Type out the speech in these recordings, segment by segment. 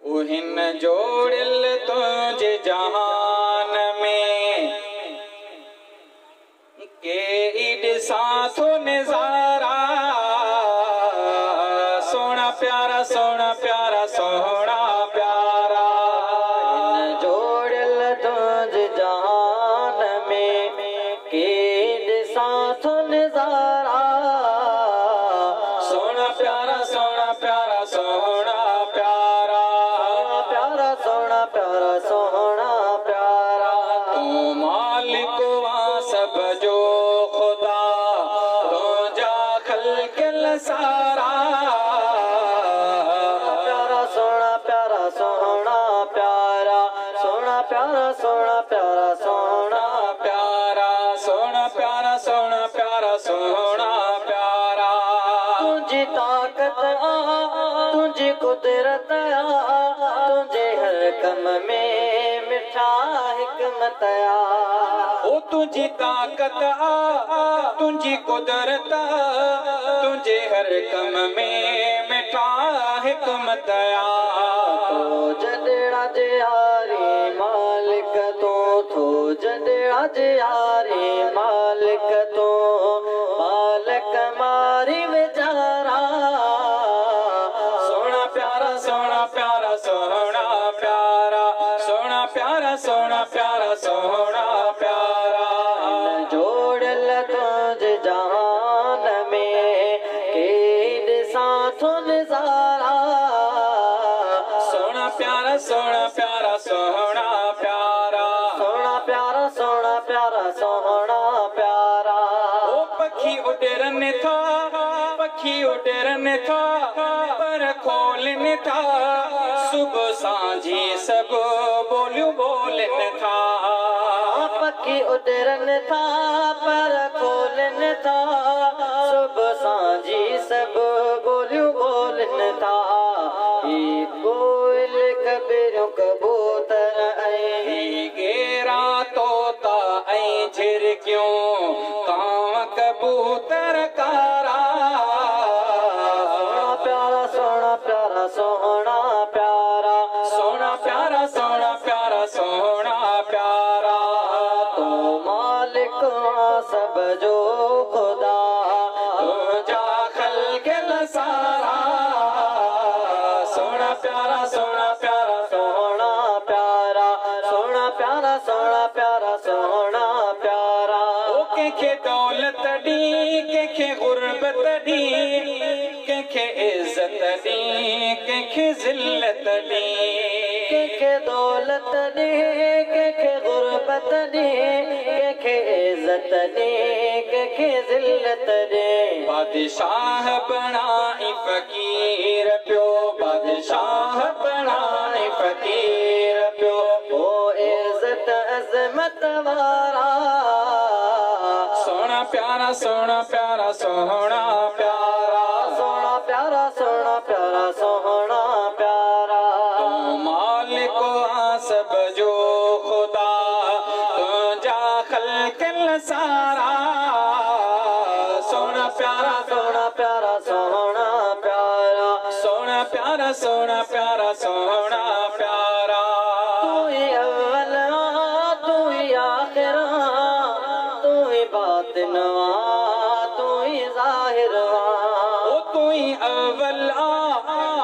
उहिन जोड़िल तुझे जहान में के ईद साथो नजारा सोना प्यारा सोना प्यारा सोना प्यारा इन जोड़िल तुझे जहान में के ईद साथो नजारा सोना प्यारा सोना प्यारा सोना प्यारा प्यारा सोना प्यारा सोना प्यारा तू मालिक वा सब जो खुदा तो जा खल्क़िल सारा प्यारा सोना प्यारा सोना प्यारा सोना प्यारा सोना प्यारा सोना प्यारा सोना प्यारा सोना प्यारा सोना प्यारा तुझी ताकत तुझी कुदरत तुझे हर कम में मिठा हिकमत ओ तुझी ताकत तुझी कुदरत तुझे हर कम में मिठा हिकमत तो जड़ड़ा जियारी मालिक तो जड़ड़ा जियारी मालिक तो मालिक मारी बेचारा सोना प्यारा सोना प्यारा सोना प्यारा सोना प्यारा सोना प्यारा सोना प्यारा जोड़ल तुझे जहान में केद साथो नजारा सोना प्यारा सोना प्यारा सोना प्यारा सोना प्यारा सोना प्यारा सोना प्यारा ओ पखी उड़न था पखी उड़न था पर खोलन था सुबह सांझी सब बोलू बोलन था पखी उड़न था पर खोलन था सुबह सांझी सब बोलू बोलन था कोयल कबीरों कबूतर आई गेरा तोता ऐं झिरकियों कांव कबूतर कारा सोना प्यारा सोना प्यारा सोना प्यारा सोना प्यारा सोना प्यारा सोना प्यारा तो मालिक सब जो खुदा तो जा खल्क़िल सारा सोना प्यारा सोना प्यारा सोना प्यारा सोना प्यारा सोना प्यारा सोना प्यारा ओ कंहिंखे दौलत दी कंहिंखे गुरबत दी कंहिंखे इज्जत दी कंहिंखे ज़िल्लत दी के दौलत दी के गुरबत दी के इज्जत दी के जिल्लत दी बादशाह बनाई फकीर प्यो बादशाह बनाई फकीर प्यो ओ इज्जत अजमत वारा सोना प्यारा सोना प्यारा सोना प्यारा सोना प्यारा सोना प्यारा सोना प्यारा तू मालिक सब जो खुदा तो जा खल्क़िल सारा सोना प्यारा सोना प्यारा सोना प्यारा सोना प्यारा सोना प्यारा सोना प्यारा तू ही अव्वल तू ही आखिर तू ही बातिनवा तू ही जाहिर ओ तू ही अव्वल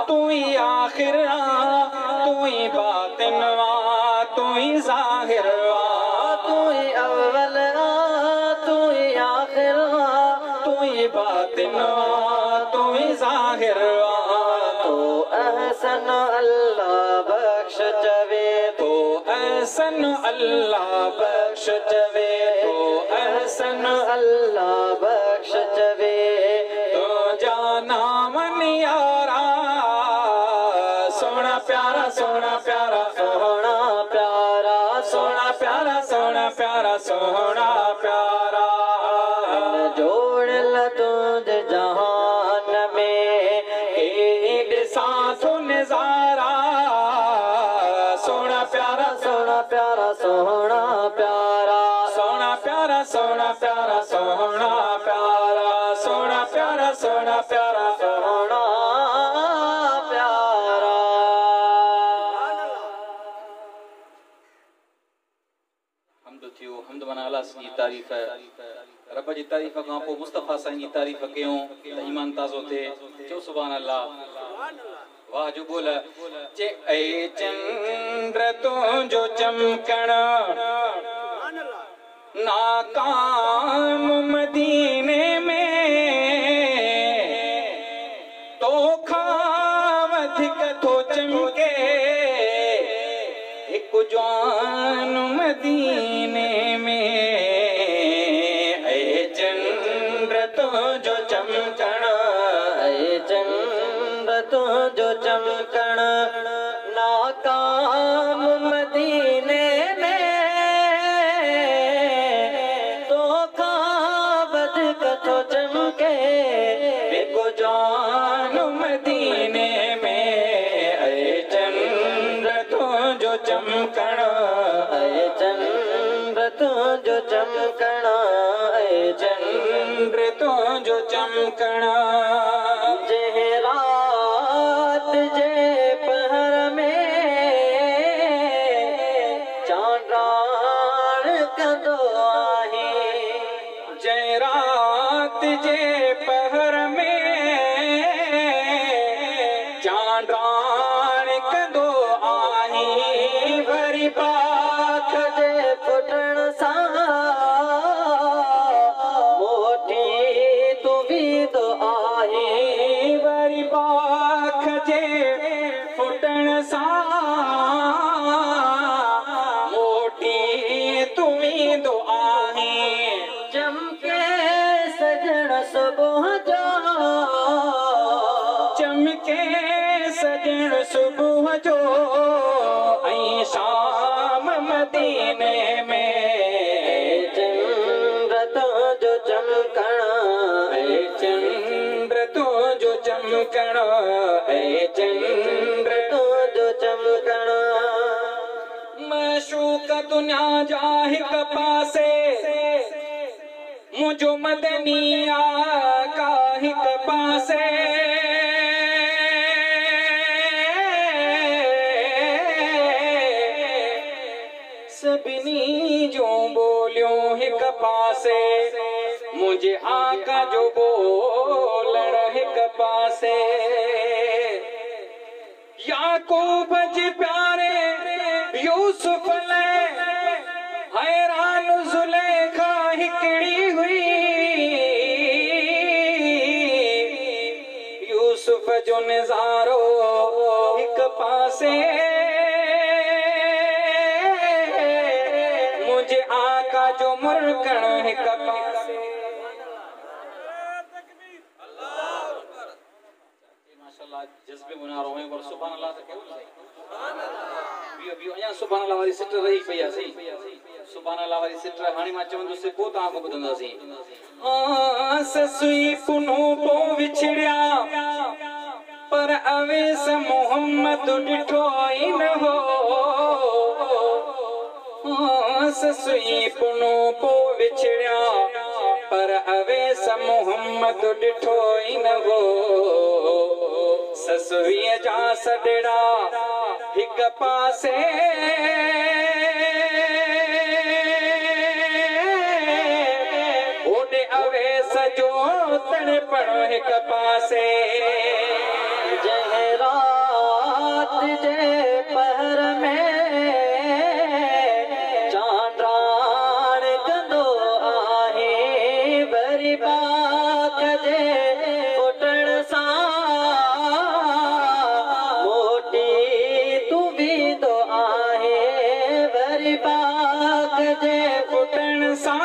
तू ही आखिर तू ही बातिनवा तू ही जाहिर तू ही अव्वल तू ही आखिर तू ही बातिनवा तू ही जाहिर तो अहसन अल्लाह बख्श जवे तो एहसन अल्लाह बख्श जवे तो एहसन अल्लाह बख्श जवे तो जाना मन यारा सोना प्यारा सोना प्यारा सोना प्यारा सोना प्यारा सोना प्यारा सोना प्यारा जोड़ तुझ जहान में ईद साथो नजारा सोना प्यारा सोना प्यारा सोना प्यारा सोना प्यारा सोना प्यारा सोना प्यारा सोना प्यारा सोना प्यारा सोना प्यारा। अल्लाह जी तारीफ़ रब जी तारीफ़ खां पोइ मुस्तफ़ा साईं जी तारीफ़ कयूं त ईमान ताज़ो थिए चओ सुभान अल्लाह वाह जो बोल चे ऐ चंद्र तुंहिंजो चमकण नाकाम मदीने में तोखा वधिक थो चमके हिकु जवान मदीने में ऐ चंद्र तुंहिंजो चमकण ऐ चंद्र तुंहिंजो चमकण नाकाम मदीने में तोखा वधिक थो चमके हिकु जवान मदीने में ऐ चंद्र तुंहिंजो चमकण ऐ चंद्र तुंहिंजो चमकण ऐ चंद्र तुंहिंजो चमकण जंहिं रात जे पहर में चांडाण कंदो आहे जंहिं रात जे पहर में चांडाण कंदो आहे वरी पाख जे फुटण सां मोटी तूं बींदो आहे वरी पाख जे फुटण सां मोटी तूं वेंदो आहे चमके सजण सुबुह जो चमके सजण सुबुह जो ऐं शाम मदीने में चंद्र तुंहिंजो चमकण ऐ चंद्र तुंहिंजो चमकण ऐ चंद्र तुंहिंजो चमकण मशूक दुनिया जा हिक पासे मुंहिंजो मदनी आका हिक पासे सभिनी जूं ॿोलियूं हिक पासे मुंहिंजे आका जो बोलण हिक पासे याकूब जे प्यारे यूसुफ लाइ हैरान ज़ुलेखा हिकिड़ी हुई यूसुफ जो नज़ारो हिक पासे मुंहिंजे आका जो मुरकण हिक पासे माशाअल्लाह जज्बे मुनारो है और सुभान अल्लाह त केवल सही बियो बियो अया सुभान अल्लाह वाली सिट रही पई आहे सही सुभान अल्लाह वाली सिट हाणे मां चवंदुसि पोइ तव्हां खां ॿुधंदासीं हाँ ससुई पुनो पो विछड़िया पर अवेस मोहम्मद ॾिठो ई न हो हाँ ससुई पुनो पो विछड़िया पर अवेस मोहम्मद ॾिठो ई न हो ससुईअ जा सॾड़ा हिक पासे ओॾे अवेस जो तड़पण हिक पासे जंहिं रात जे पहर में चांडाण कंदो आहे वरी पाख जे फुटण सां मोटी तूं बींदो आहे वरी पाख जे फुटण सां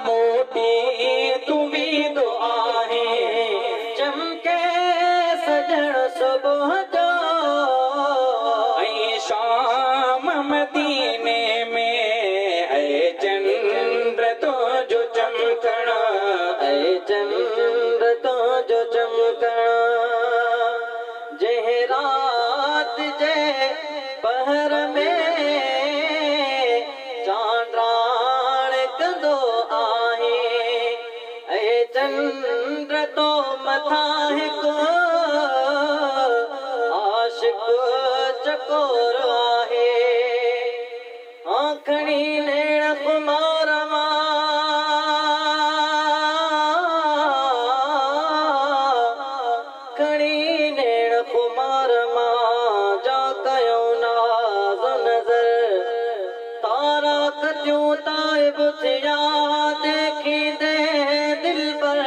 मोटी तूं वेंदो आहे चमके सजण सुबुह जो ऐं शाम मदीने में ऐ चंद्र तुंहिंजो चमकण ऐ चंद्र तुंहिंजो चमकण जंहिं रात जे पहर में चांडाण कंदो आहे ऐ चंद्र तो मथां हिकु खुमार मां जा कयो नाज़ नज़र तारा कतियूं ताइब थिया देखी दे दिल पर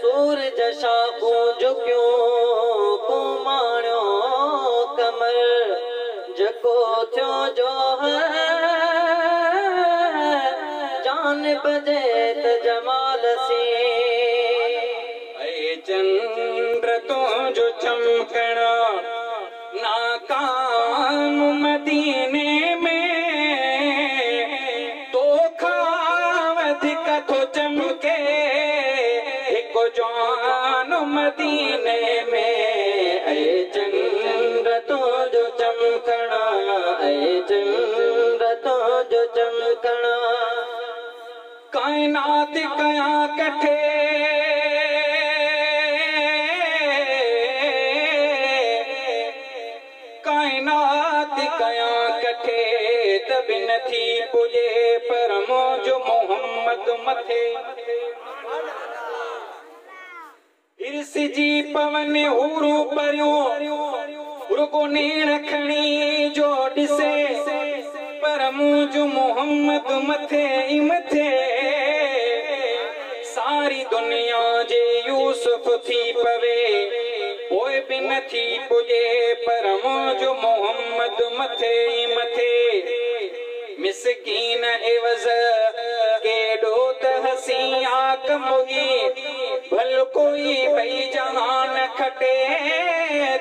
सूरज शाखूं झुकियूं कुमाणियो कमर जको थियो जो है जानिब जे त जमाल सी ऐ चंद्र तुझो चमकणा नाकाम मदीने में तो वधिक थो चमके हिकु जवान मदीने में ऐ चंद्र तुझो चमकणा ऐ चंद्र तुझो चमकणा कायनात कया कठे कायनात कया कठे तब नथी पुजे पर मुझो मोहम्मद मथे इर्स जी पवन हूरू परियो रुगो नेण खणी जो ॾिसे पर मुझो मोहम्मद मथे ई मथे सारी दुनिया जे यूसुफ थी पवे ओए भी नथी पुजे पर मुझो मोहम्मद मथे ई मथे मिसकीन एवज़ केॾो त हसी आक मुही भल कोई भई जहान खटे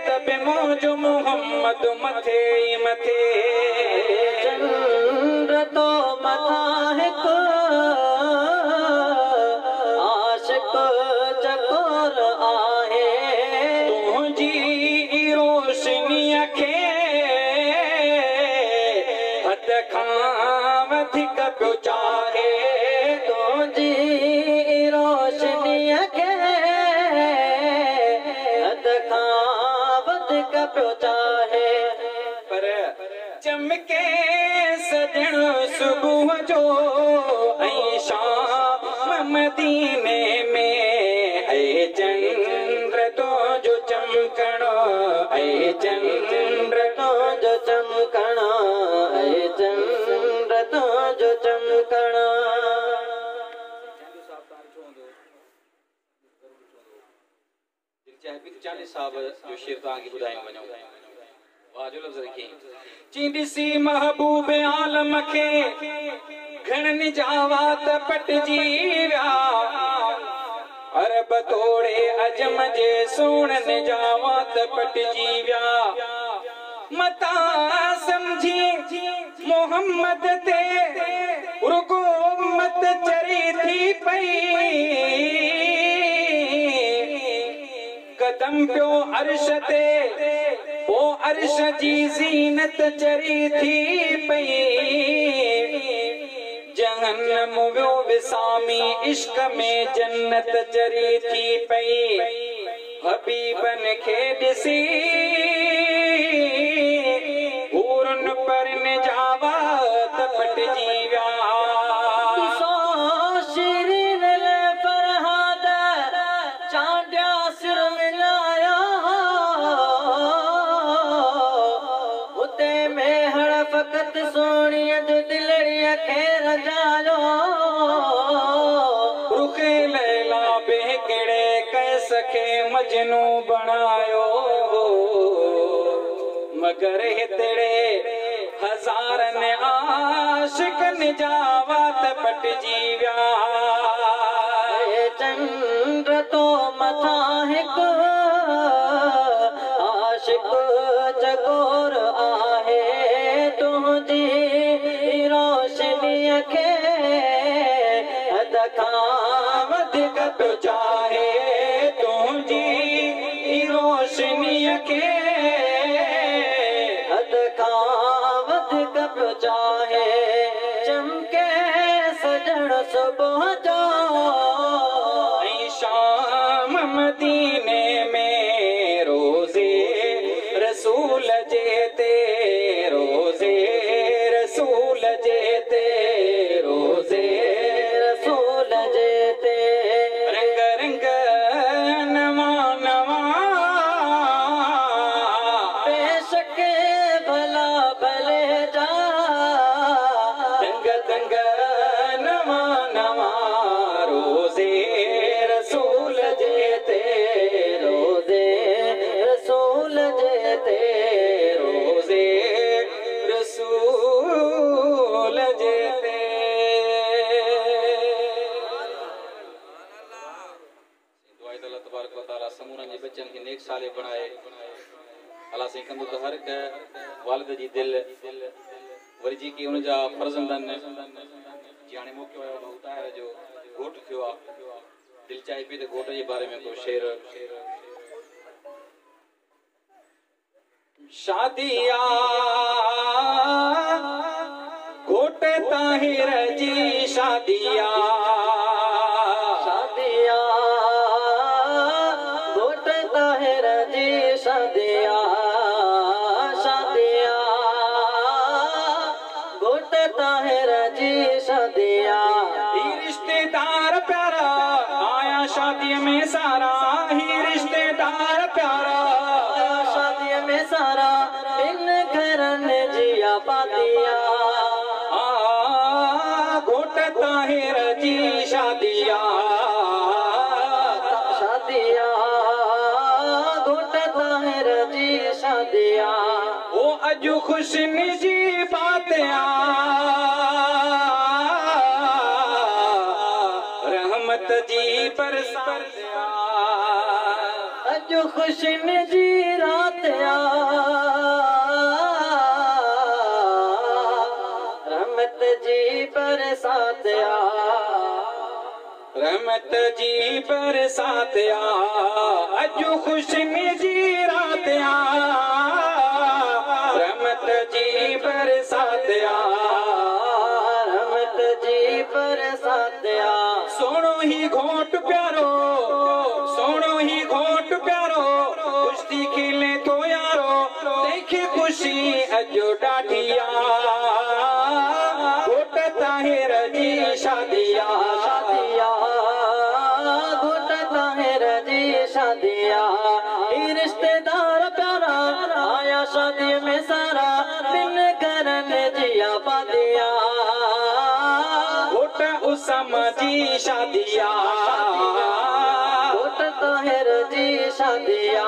तब मुझो मोहम्मद मथे ई मथे चंद्र तो मथा हिकु आशिक चकोर आहे तुंहिंजी रोशनीअ खे हद खां वधीक पियो चाहे तुंहिंजी रोशनीअ खे हद खां वधीक पियो चाहे पर चमके सजण सुबुह जो ऐं शाम मदीने में ऐ चंद्र तुझो चमकणो ऐ चंद्र तुझो चमकणा ऐ चंद्र तुझो चमकणा चांदी साहब जो शेर तव्हांखे ॿुधायूं वञूं वाह जो लफ़्ज़ रखी चींदीसी महबूब आलम खे घणनि जावा त पटजी विया अरब तोड़े अजम जे सोणनि जावा त पटजी विया मता समझी मोहम्मद ते रुगो उम्मत चरी थी पई कदम पियो अर्श ते ओ अर्श जी ज़ीनत चरी थी पई जहन्नम वियो विसामी इश्क में जन्नत चरी थी पई हबीबन खे ॾिसी हूरन परन जावा त पटजी विया सोनिया जो दिलड़िया खे रजायो रुखे लैला बेकड़े कैस खे मजनू बनायो मगर हितड़े हज़ारनि आशिकनि जावा त पटजी विया चंद्र तो मथा हिकु आशिक चकोर आहे तुंहिंजी रोशनीअ खे हद खां वधीक पियो चाहे तुंहिंजी रोशनीअ खे हद खां वधीक पियो चाहे चमके सजण सुबुह जो ऐं शाम मदीने में रोज़े रसूल जे ते रोज़े रसूल जे ते रोज़े रसूल जे ते रंग रंग नवा नवा बच्चन के नेक साले बनाए अल्लाह से कंदो तो हर एक वालिद जी दिल वरी जी की उन जा फर्जंदन जाने मौके आयो उतार जो घोट थियो आ दिल चाहे पे तो घोट जे बारे में को शेर शादिया घोट ताहिर जी शादिया शादिया घोट ताहिर जी शादिया शादिया घोट ताहिर जी शादिया ही रिश्तेदार प्यारा आया शादी में सारा ही रिश्तेदार प्यारा आया शादी में सारा इन घरन जिया पादिया घोट ताहिर जी शादिया शादिया घोट ताहिर जी शादिया वो अजु खुशनी जी बातिया रहमत जी बरसातिया अजु खुशन जी रातिया रहमत जी बरसातिया रहमत जी बरसातिया अजु खुशनी जी रातिया रहमत जी बरसातिया रहमत जी बरसातिया सोनो ही घोट प्यारो सोनो ही घोट प्यारो कुश्ती खेले तो यारो देखे खुशी अजो डाढ़िया घोट ताहिर जी शादिया शादिया घोट ताहिर जी शादिया ये रिश्तेदार प्यारा आया शादी में सारा बिन करन जिया पादिया घोट उसम जी शादिया घोट ताहिर जी शादिया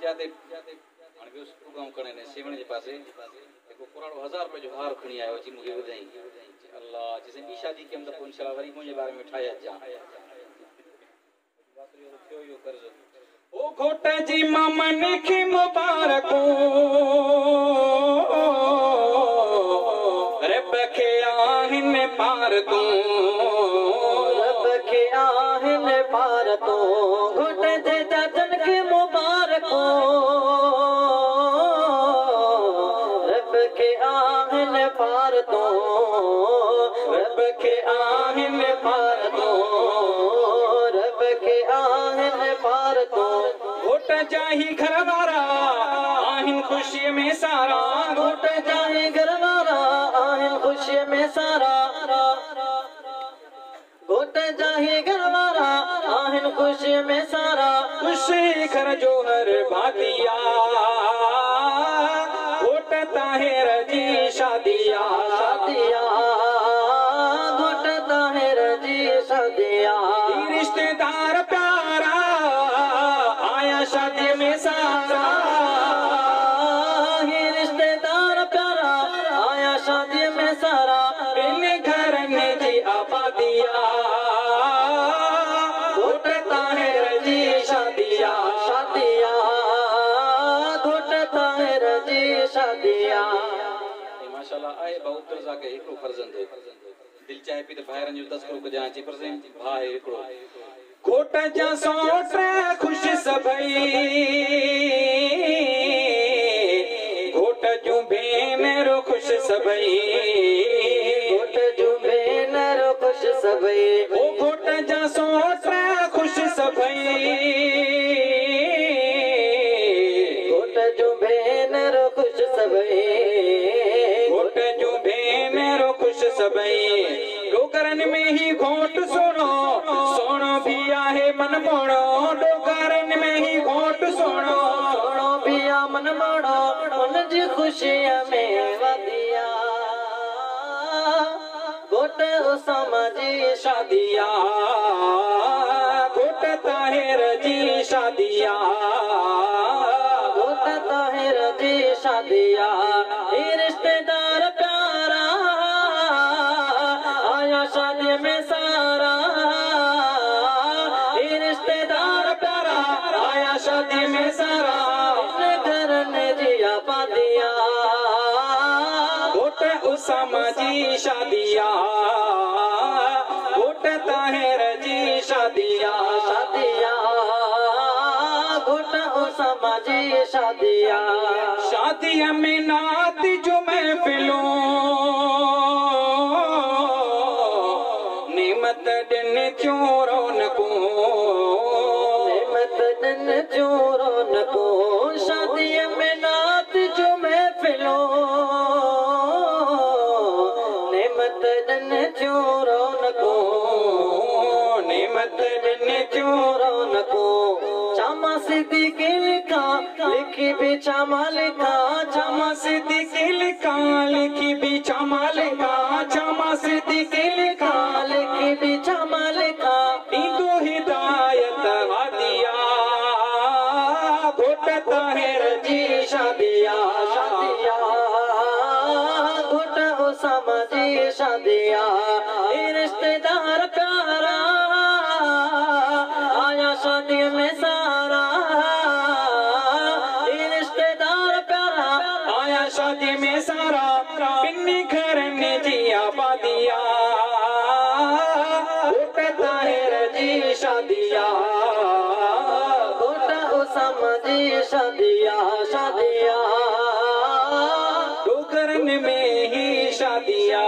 जाते हाणे ॿियो सुठो कमु करण ने सेवण जे पासे हिकु पुराणो 1000 रुपए जो हार खणी आयो जी मूंखे ॿुधाई अल्लाह जैसे ॿी शादी कयमि त पोइ इंशाल्लाह वरी मुंहिंजे बारे में ठाहे अचां थियो इहो कर्ज़ ओ घोट जी मामन खे मुबारकूं रब खे आहिनि पार तूं रब के आहिन पार तो घुट जे दादन के मुबारको रब के आहिन पार तो रब के आहिन पार तो रब के आहिन पार तो घोट जाही घर वारा आहिनि खुशी में सारा घुट जाए गरवारा आहिन खुशी में सारा घुट जाए गरवारा आहिन खुशी में सारा खुशी घर जो हर भातिया घोट ताहिर जी शादिया शादिया घुट ताहिर जी शादिया रिश्तेदार प्यारा आया शादी में सारा ही रिश्तेदार प्यारा आया शादी में सारा इन घर ने जी आबादिया घोट ताहिर जी शादिया शादिया घुट ताहिर जी शादिया माशाल्लाह आए बहुत रज़ा के हिकड़ो फर्जंद दिल चाहे पी त भाइरनि जो तस्करो कजां 1% भाई हिकड़ो घोट जा सोट खुश सभई घोट जूं भेनरूं खुश सभई घोट जूं भेनरूं खुश सभई ओ घोट जा सोट खुश सभई घोट जूं भेनरूं खुश सभई घोट जूं भेनरूं खुश सभई डोकरनि में ही घोट सोनो सोनो भी आहे मन मोड़ो डोकरनि में ही घोट सोनो सोनो पिया मन मोड़ो उन जी खुशीअ में वधिया घोट उसामा जी शादिया घोट ताहिर जी शादिया घोट ताहिर जी शादिया ये रिश्तेदार प्यारा आया शादी में सारा ये रिश्तेदार प्यारा शादी में सारा करने जिया पादिया घोट उसामा जी शादिया घोट ताहिर जी शादिया शादिया घुट उसामा जी शादिया शादिया में नात जो महफिलों नेमत दिन क्यों रौनकों नेमत दिन जो रौनकों शादिया में नात जो महफिलों नेमत दिन जो रौनकों नेमत दिन क्यों रौनकों चामा सिद्दीकी लिखा लिखी भी चामा लिखा चामा सिद्दीकी लिखा लिखी भी चामा लिखा चामा सिद्दीकी लिखा लिखी भी चामा लिखा दीदो हिदायत हादिया घोट ताहिर जी शादिया शादिया घुट उसामा जी शादिया रिश्तेदार प्यारा आया शादी में सारा रिश्तेदार प्यारा आया शादी में सारा पिन्नी घर ने जिया पादिया घोट ताहिर जी शादिया घुट उसामा जी शादिया शादिया डोगरन में ही शादिया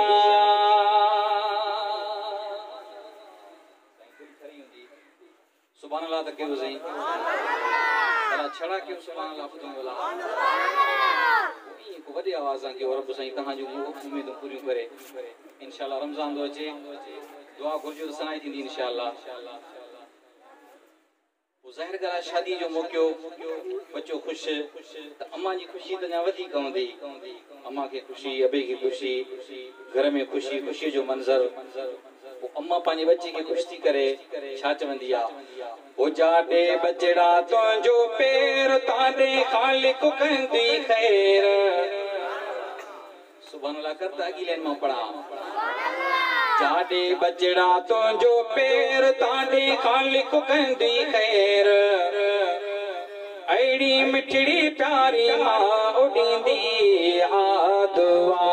सुभान अल्लाह तक के सही अल्लाह छड़ा के सुभान अल्लाह फतूं वाला को वडी आवाज आ के रब सही तहां जो उम्मीद पूरी करे इंशाल्लाह रमजान दो अचे दुआ घुर्जो तो सनाई थी इंशाल्लाह वो ज़ाहिर करा शादी जो मौको बच्चो खुश त अम्मा जी खुशी त ना वधी कौंदी अम्मा के खुशी अबे की खुशी घर में खुशी खुशी जो मंजर वो अम्मा पानी बच्चे की खुश थी करे छा चवंदी आ ओ जाडे बचड़ा तुंहिंजो पैर ताडे खालिक कंदी खैर सुभान अल्लाह करता अॻी लाइन मां पढ़ा जाडे बचड़ा तुंहिंजो पैर ताडे खालिक कंदी खैर अहिड़ी मिठड़ी प्यारी मां उॾींदी आ दुआ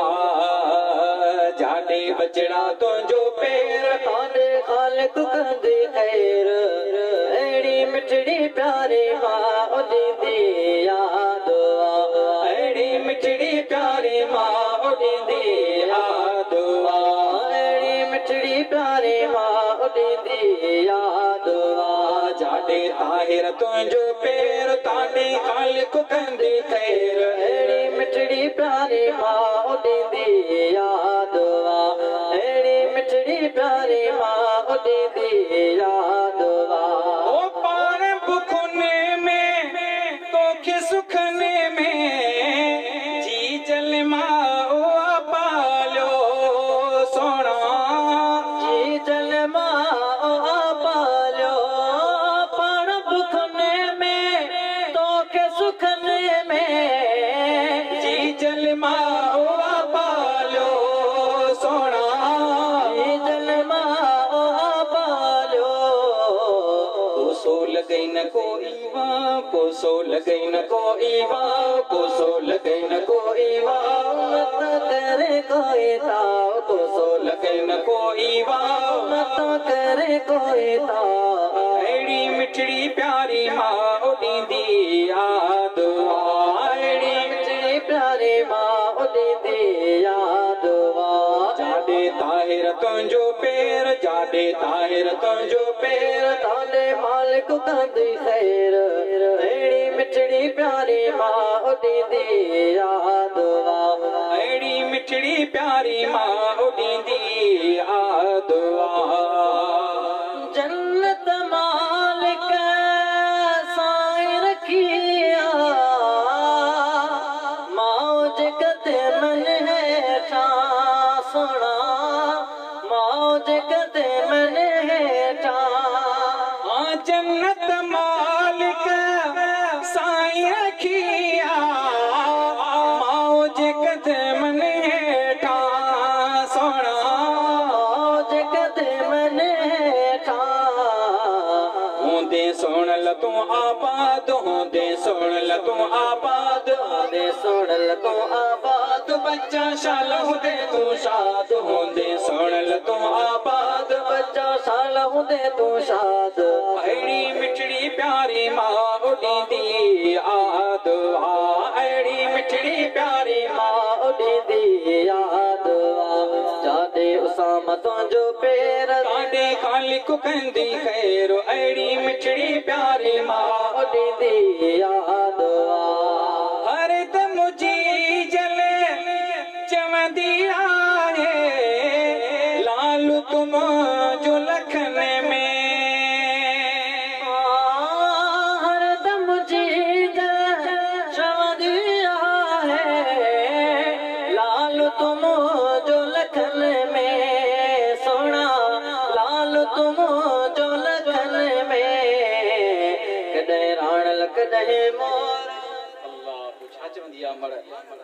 जाडे बचड़ा तुंहिंजो पैर ताने खालिक कंदी खैर अहिड़ी मिठड़ी प्यारी मां उॾींदी याद अहिड़ी मिठड़ी प्यारी मां उॾींदी याद अहिड़ी मिठड़ी प्यारी मां उॾींदी याद जाडे ताहिर तुंहिंजो पैर ताडे खालिक कंदी खैर अहिड़ी मिठड़ी प्यारी मां उॾींदी याद अहिड़ी मिठड़ी प्यारी मां उॾींदी याद ओ पाण बुखने में तोखे सुखने में जी जल मां ओ पालो सोना जी जल मां पालियो पाण बुखने में तोखे सुखने में जी जल मां ओ पालो सोना जी जल मां पालियो कोसो लगई न को ईवा कोसो लगई न को ईवा कोसो लगई न को ईवा मत करे कोई ताव कोसो लगई न को ईवा मत करे कोई ताव अहिड़ी मिठड़ी प्यारी मां उॾींदी याद अहिड़ी मिठड़ी प्यारी मां उॾींदी याद जाडे ताहिर तुंहिंजो पैर जाडे ताहिर तुंहिंजो पैर ताने मालिक कंदी खैर अहिड़ी मिठड़ी प्यारी मां उॾींदी याद अहिड़ी मिठड़ी प्यारी मां उॾींदी याद जन्नत मालिक साईं रखिया मौज कदे मन हेठा सोना मौज कदे मन हेठा जन्नत मालिक साईं रखिया मौज कदमन हेठा सोना मौज कदे आबाद होंदे सुन ल तू आबाद होंदे सुन ल तू आबाद बच्चा शाल होंदे तू शाद होंदे सुन ल तू आबाद बच्चा शाल होंदे तू शाद अड़ी मिठड़ी प्यारी माँ उड़ींदी याद आ अड़ी मिठड़ी प्यारी माँ उड़ींदी याद जादे उसामा तुंहिंजो पेर काॾे खालिक कंदी खैर अड़ी मिठड़ी प्यारी माँ उड़ींदी याद हरदम जी जले चवंदी आहे लाल तुम जो लखन में हरदम जी चवंदी आहे लाल तुम जो लखन में सोना लाल तुम जो लखन में कॾहिं राणल कॾहिं मोर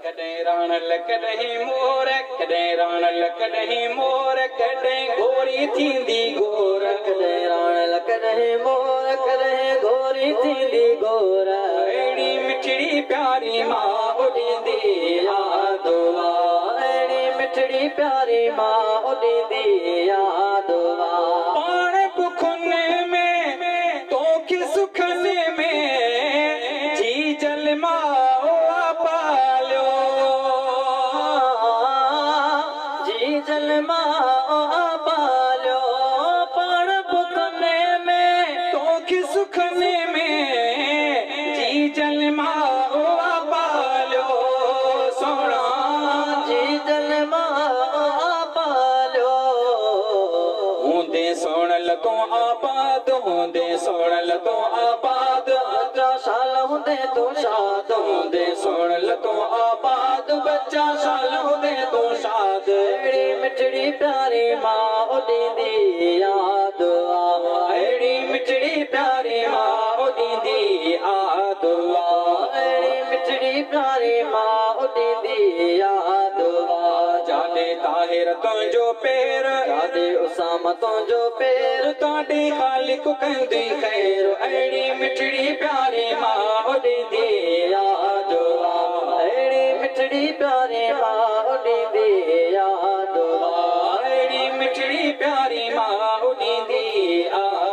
कॾहिं राणल कॾहिं मोर कॾहिं राणल कॾहिं मोर कॾहिं गोरी थींदी गोर कॾहिं राणल कॾहिं मोर कॾहिं गोरी थींदी गोर अहिड़ी मिठड़ी प्यारी माँ उड़ींदी याद अहिड़ी मिठड़ी प्यारी माँ उड़ींदी याद पाण बुखुन में तोखे सुखन में जी जल मां पालियो जी जल मां पालियो पाण बुखुन में तोखे सुखन में जी जल मां पालियो सोना जी जल मां पालियो होंदे सोणल तूं आबाद होंदे सोणल तूं आबाद बच्चा शाल होंदे तू शाद होंदे सोणल तूं आबाद बच्चा शाल होंदे तूं शाद अहिड़ी मिठड़ी प्यारी माँ उड़ींदी याद अहिड़ी मिठड़ी प्यारी माँ उड़ींदी याद अहिड़ी मिठड़ी प्यारी माँ उड़ींदी याद जाॾे ताहिर तुंहिंजो पेर जाॾे उसामा तुंहिंजो पेर ताॾे खालिक कंदी खैर अहिड़ी मिठड़ी प्यारी माँ उड़ींदी याद अहिड़ी मिठड़ी प्यारी माँ उड़ींदी याद अहिड़ी मिठड़ी प्यारी माँ उड़ींदी याद